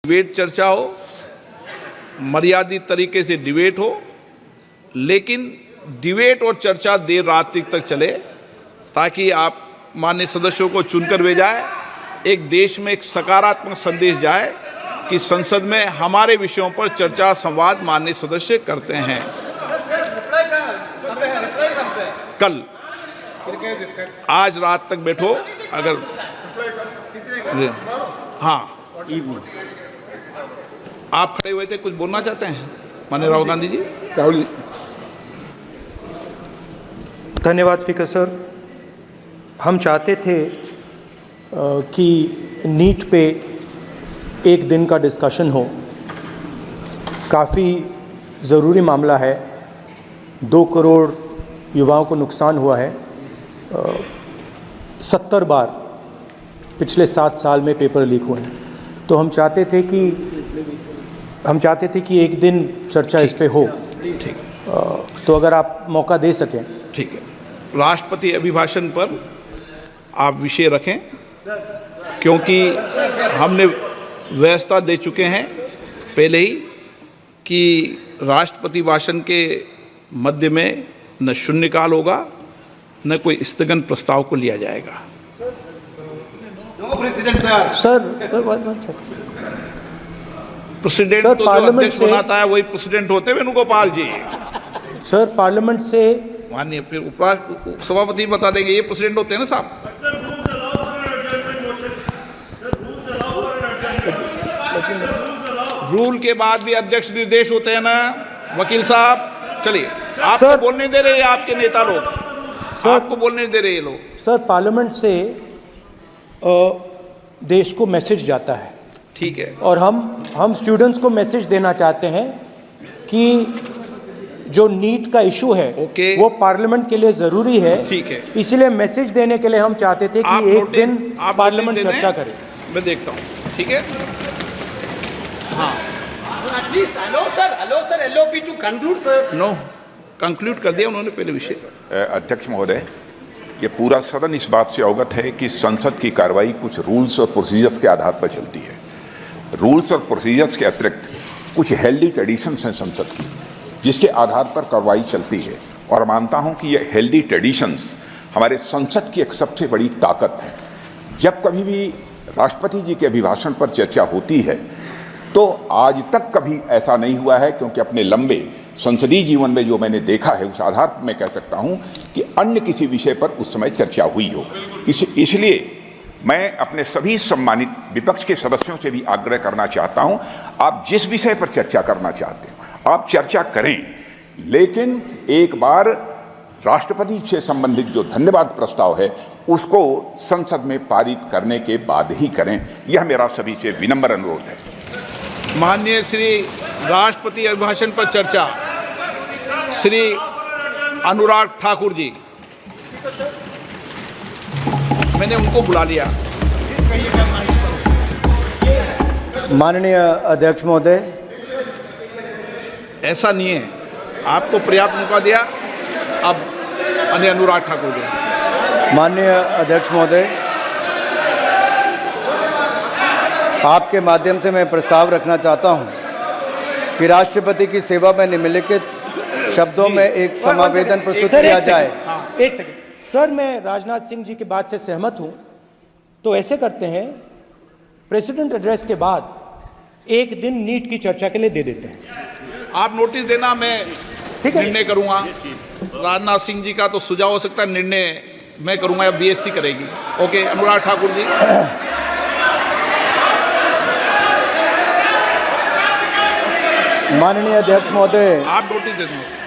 Debate चर्चा हो, मर्यादित तरीके से डिबेट हो, लेकिन डिबेट और चर्चा देर रात तक चले ताकि आप माननीय सदस्यों को चुनकर भेजाए, एक देश में एक सकारात्मक संदेश जाए कि संसद में हमारे विषयों पर चर्चा संवाद माननीय सदस्य करते हैं। कल आज रात तक बैठो, अगर हाँ आप खड़े हुए थे, कुछ बोलना चाहते हैं माननीय राहुल गांधी जी? राहुल जी, धन्यवाद स्पीकर सर। हम चाहते थे कि नीट पे एक दिन का डिस्कशन हो। काफ़ी ज़रूरी मामला है, 2 करोड़ युवाओं को नुकसान हुआ है। 70 बार पिछले 7 साल में पेपर लीक हुए हैं। तो हम चाहते थे कि एक दिन चर्चा इस पे हो। ठीक, तो अगर आप मौका दे सकें। ठीक है। राष्ट्रपति अभिभाषण पर आप विषय रखें, क्योंकि हमने व्यवस्था दे चुके हैं पहले ही कि राष्ट्रपति भाषण के मध्य में न शून्यकाल होगा न कोई स्थगन प्रस्ताव को लिया जाएगा। प्रेसिडेंट तो जो अध्यक्ष बनाता है वही प्रेसिडेंट होते हैं वेणुगोपाल जी। सर पार्लियामेंट से माननीय फिर सभापति बता देंगे, ये प्रेसिडेंट होते हैं ना साहब। रूल के बाद भी अध्यक्ष निर्देश होते हैं ना वकील साहब। चलिए, आपको बोलने दे रहे हैं आपके नेता लोग, आपको बोलने दे रहे हैं लोग। सर पार्लियामेंट से देश को मैसेज जाता है। ठीक है। और हम स्टूडेंट्स को मैसेज देना चाहते हैं कि जो नीट का इशू है वो पार्लियामेंट के लिए जरूरी है। ठीक है। इसलिए मैसेज देने के लिए हम चाहते थे कि एक दिन पार्लियामेंट चर्चा करे। मैं देखता हूँ। ठीक है। हाँ, at least allow sir LOP to conclude sir. No, conclude कर दिया उन्होंने पहले विषय। अध्यक्ष महोदय, ये पूरा सदन इस बात से अवगत है कि संसद की कार्रवाई कुछ रूल्स और प्रोसीजर्स के आधार पर चलती है। रूल्स और प्रोसीजर्स के अतिरिक्त कुछ हेल्दी ट्रेडिशंस हैं संसद की, जिसके आधार पर कार्रवाई चलती है। और मानता हूं कि ये हेल्दी ट्रेडिशंस हमारे संसद की एक सबसे बड़ी ताकत है। जब कभी भी राष्ट्रपति जी के अभिभाषण पर चर्चा होती है तो आज तक कभी ऐसा नहीं हुआ है, क्योंकि अपने लंबे संसदीय जीवन में जो मैंने देखा है उस आधार पर मैं कह सकता हूं कि अन्य किसी विषय पर उस समय चर्चा हुई हो। इसलिए मैं अपने सभी सम्मानित विपक्ष के सदस्यों से भी आग्रह करना चाहता हूं, आप जिस विषय पर चर्चा करना चाहते हो आप चर्चा करें, लेकिन एक बार राष्ट्रपति से संबंधित जो धन्यवाद प्रस्ताव है उसको संसद में पारित करने के बाद ही करें। यह मेरा सभी से विनम्र अनुरोध है। माननीय श्री राष्ट्रपति अभिभाषण पर चर्चा, श्री अनुराग ठाकुर जी, मैंने उनको बुला लिया। माननीय अध्यक्ष महोदय, ऐसा नहीं है, आपको पर्याप्त मौका दिया। अब अनुराग ठाकुर जी। माननीय अध्यक्ष महोदय, आपके माध्यम से मैं प्रस्ताव रखना चाहता हूं कि राष्ट्रपति की सेवा में निम्नलिखित शब्दों में एक समावेदन प्रस्तुत किया जाए। एक सेकंड सर, मैं राजनाथ सिंह जी की बात से सहमत हूं। तो ऐसे करते हैं, प्रेसिडेंट एड्रेस के बाद एक दिन नीट की चर्चा के लिए दे देते हैं। आप नोटिस देना, मैं निर्णय करूंगा। राजनाथ सिंह जी का तो सुझाव हो सकता है, निर्णय मैं करूंगा या बीएससी करेगी। ओके, अनुराग ठाकुर जी। माननीय अध्यक्ष महोदय, आप नोटिस दे दो।